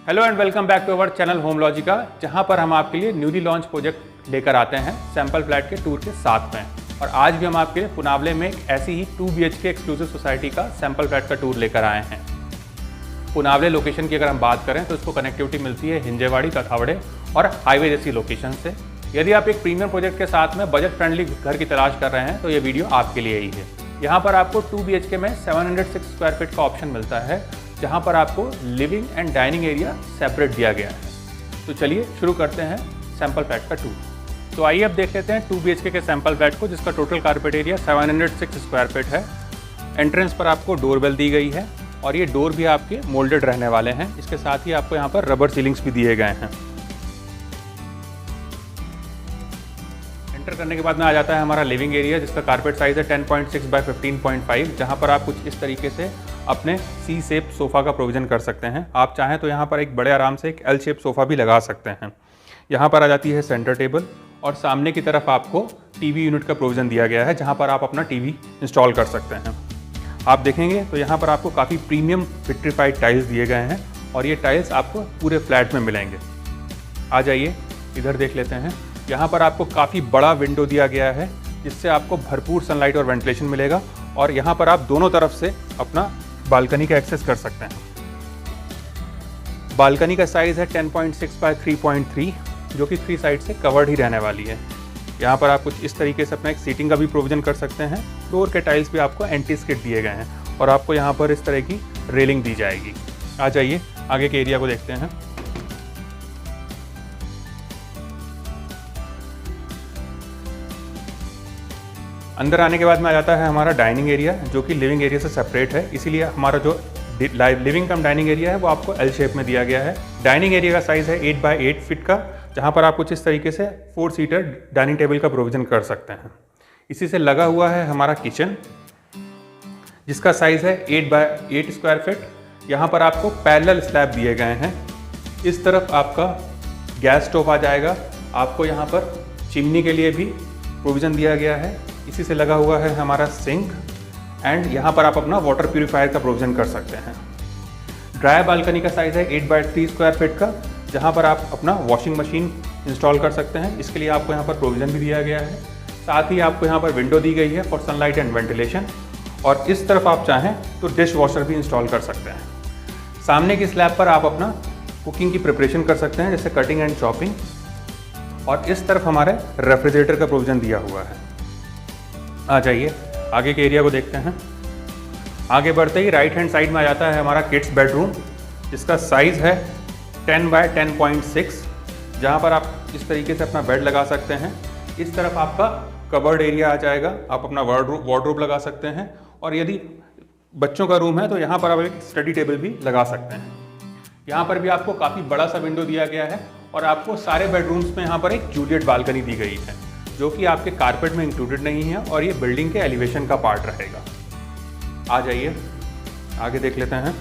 Hello and welcome back to our channel Homelogica, जहां पर हम आपके लिए न्यूली लॉन्च प्रोजेक्ट लेकर आते हैं सैंपल फ्लैट के टूर के साथ में। और आज भी हम आपके लिए पुनावले में एक ऐसी ही 2 BHK एक्सक्लूसिव सोसाइटी का सैंपल फ्लैट का टूर लेकर आए हैं। पुनावले लोकेशन की अगर हम बात करें तो इसको कनेक्टिविटी मिलती है हिंजेवाड़ी, कथावड़े और हाईवे जैसी लोकेशन से। यदि आप एक प्रीमियम प्रोजेक्ट के साथ में बजट फ्रेंडली घर की तलाश कर रहे हैं तो ये वीडियो आपके लिए ही है। यहाँ पर आपको 2 BHK में 706 स्क्वायर फीट का ऑप्शन मिलता है, जहाँ पर आपको living and dining area separate दिया गया है। तो चलिए शुरू करते हैं सैंपल फ्लैट का टूर। तो आइए अब देख लेते हैं 2 BHK के सैंपल फ्लैट को, जिसका total carpet area 706 square feet है। एंट्रेंस पर आपको डोरबेल दी गई है और ये डोर भी आपके मोल्डेड रहने वाले हैं। इसके साथ ही आपको यहाँ पर रबर सीलिंग्स भी दिए गए हैं। एंटर करने के बाद में आ जाता है हमारा लिविंग एरिया, जिसका कारपेट साइज है 10.6 बाय 15.5, जहाँ पर आप कुछ इस तरीके से अपने सी शेप सोफ़ा का प्रोविज़न कर सकते हैं। आप चाहें तो यहाँ पर एक बड़े आराम से एक एल शेप सोफ़ा भी लगा सकते हैं। यहाँ पर आ जाती है सेंटर टेबल और सामने की तरफ आपको टीवी यूनिट का प्रोविज़न दिया गया है, जहाँ पर आप अपना टीवी इंस्टॉल कर सकते हैं। आप देखेंगे तो यहाँ पर आपको काफ़ी प्रीमियम विट्रीफाइड टाइल्स दिए गए हैं और ये टाइल्स आपको पूरे फ्लैट में मिलेंगे। आ जाइए इधर देख लेते हैं। यहाँ पर आपको काफ़ी बड़ा विंडो दिया गया है, जिससे आपको भरपूर सनलाइट और वेंटिलेशन मिलेगा और यहाँ पर आप दोनों तरफ से अपना बालकनी का एक्सेस कर सकते हैं। बालकनी का साइज़ है 10.6 बाय 3.3, जो कि 3 साइड से कवर्ड ही रहने वाली है। यहाँ पर आप कुछ इस तरीके से अपना एक सीटिंग का भी प्रोविज़न कर सकते हैं। फ्लोर के टाइल्स भी आपको एंटी स्किड दिए गए हैं और आपको यहाँ पर इस तरह की रेलिंग दी जाएगी। आ जाइए आगे के एरिया को देखते हैं। अंदर आने के बाद में आ जाता है हमारा डाइनिंग एरिया, जो कि लिविंग एरिया से सेपरेट है। इसीलिए हमारा जो लिविंग कम डाइनिंग एरिया है वो आपको एल शेप में दिया गया है। डाइनिंग एरिया का साइज़ है 8 बाय 8 फीट का, जहाँ पर आप कुछ इस तरीके से 4 सीटर डाइनिंग टेबल का प्रोविज़न कर सकते हैं। इसी से लगा हुआ है हमारा किचन, जिसका साइज़ है 8 बाय 8 स्क्वायर फीट। यहाँ पर आपको पैरेलल स्लैब दिए गए हैं। इस तरफ आपका गैस स्टोव आ जाएगा। आपको यहाँ पर चिमनी के लिए भी प्रोविज़न दिया गया है। इसी से लगा हुआ है हमारा सिंक एंड यहाँ पर आप अपना वाटर प्यूरीफायर का प्रोविज़न कर सकते हैं। ड्राई बालकनी का साइज़ है 8 बाय 3 स्क्वायर फीट का, जहाँ पर आप अपना वॉशिंग मशीन इंस्टॉल कर सकते हैं। इसके लिए आपको यहाँ पर प्रोविज़न भी दिया गया है। साथ ही आपको यहाँ पर विंडो दी गई है फॉर सनलाइट एंड वेंटिलेशन और इस तरफ आप चाहें तो डिश वॉशर भी इंस्टॉल कर सकते हैं। सामने की स्लैब पर आप अपना कुकिंग की प्रिपरेशन कर सकते हैं, जैसे कटिंग एंड चॉपिंग। और इस तरफ हमारे रेफ्रिजरेटर का प्रोविज़न दिया हुआ है। आ जाइए आगे के एरिया को देखते हैं। आगे बढ़ते ही राइट हैंड साइड में आ जाता है हमारा किड्स बेडरूम, जिसका साइज़ है 10 बाय 10.6, जहाँ पर आप इस तरीके से अपना बेड लगा सकते हैं। इस तरफ आपका कबर्ड एरिया आ जाएगा, आप अपना वार्डरोब लगा सकते हैं। और यदि बच्चों का रूम है तो यहाँ पर आप एक स्टडी टेबल भी लगा सकते हैं। यहाँ पर भी आपको काफ़ी बड़ा सा विंडो दिया गया है और आपको सारे बेडरूम्स में यहाँ पर एक जूलियट बालकनी दी गई है, जो कि आपके कारपेट में इंक्लूडेड नहीं है और ये बिल्डिंग के एलिवेशन का पार्ट रहेगा। आ जाइए आगे देख लेते हैं।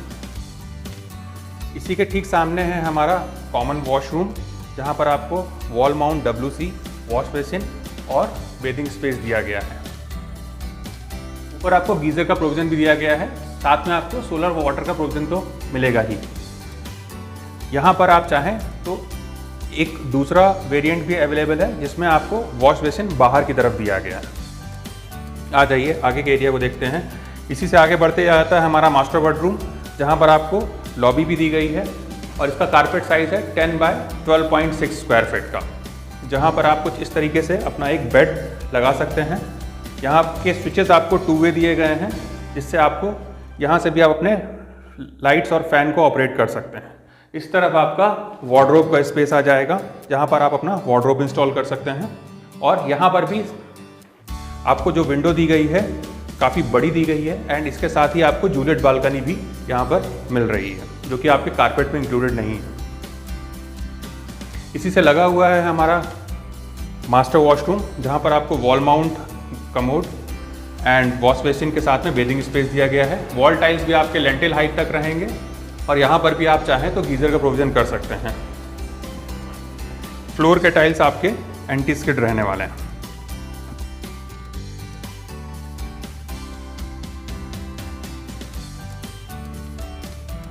इसी के ठीक सामने है हमारा कॉमन वॉशरूम, जहाँ पर आपको wall mount WC wash basin और बेदिंग स्पेस दिया गया है। ऊपर आपको गीजर का प्रोविज़न भी दिया गया है। साथ में आपको सोलर वाटर का प्रोविज़न तो मिलेगा ही। यहाँ पर आप चाहें तो एक दूसरा वेरिएंट भी अवेलेबल है, जिसमें आपको वॉश बेसिन बाहर की तरफ दिया गया है। आ जाइए आगे के एरिया को देखते हैं। इसी से आगे बढ़ते जाता है हमारा मास्टर बेडरूम, जहाँ पर आपको लॉबी भी दी गई है और इसका कारपेट साइज़ है 10 बाय 12.6 स्क्वायर फीट का, जहाँ पर आप कुछ इस तरीके से अपना एक बेड लगा सकते हैं। यहाँ के स्विचेस आपको 2 वे दिए गए हैं, जिससे आपको यहाँ से भी आप अपने लाइट्स और फैन को ऑपरेट कर सकते हैं। इस तरफ आपका वार्डरोब का स्पेस आ जाएगा, जहाँ पर आप अपना वार्डरोब इंस्टॉल कर सकते हैं। और यहाँ पर भी आपको जो विंडो दी गई है काफ़ी बड़ी दी गई है एंड इसके साथ ही आपको जूलियट बालकनी भी यहाँ पर मिल रही है, जो कि आपके कारपेट में इंक्लूडेड नहीं है। इसी से लगा हुआ है हमारा मास्टर वॉशरूम, जहाँ पर आपको wall mount commode and wash basin के साथ में बेदिंग स्पेस दिया गया है। वॉल टाइल्स भी आपके लेंटिल हाइट तक रहेंगे और यहाँ पर भी आप चाहें तो गीज़र का प्रोविज़न कर सकते हैं। फ्लोर के टाइल्स आपके एंटी स्किड रहने वाले हैं।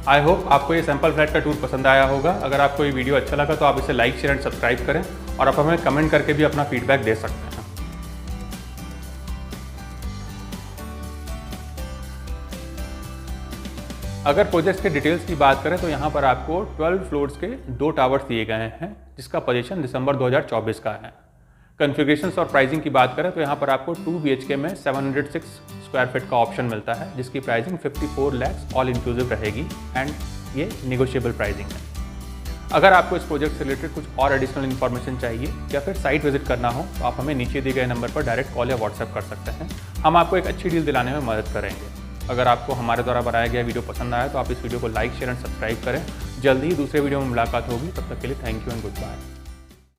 आई होप आपको ये सैम्पल फ्लैट का टूर पसंद आया होगा। अगर आपको ये वीडियो अच्छा लगा तो आप इसे लाइक, शेयर एंड सब्सक्राइब करें और आप हमें कमेंट करके भी अपना फीडबैक दे सकते हैं। अगर प्रोजेक्ट के डिटेल्स की बात करें तो यहाँ पर आपको 12 फ्लोर्स के 2 टावर्स दिए गए हैं, जिसका पोजीशन दिसंबर 2024 का है। कॉन्फ़िगरेशंस और प्राइसिंग की बात करें तो यहाँ पर आपको 2 BHK में 706 स्क्वायर फीट का ऑप्शन मिलता है, जिसकी प्राइसिंग 54 लाख ऑल इंक्लूसिव रहेगी एंड ये निगोशिएबल प्राइसिंग है। अगर आपको इस प्रोजेक्ट से रिलेटेड कुछ और एडिशनल इन्फॉर्मेशन चाहिए या फिर साइट विजिट करना हो तो आप हमें नीचे दिए गए नंबर पर डायरेक्ट कॉल या व्हाट्सएप कर सकते हैं। हम आपको एक अच्छी डील दिलाने में मदद करेंगे। अगर आपको हमारे द्वारा बनाया गया वीडियो पसंद आया तो आप इस वीडियो को लाइक, शेयर एंड सब्सक्राइब करें। जल्दी ही दूसरे वीडियो में मुलाकात होगी। तब तक के लिए thank you and good bye.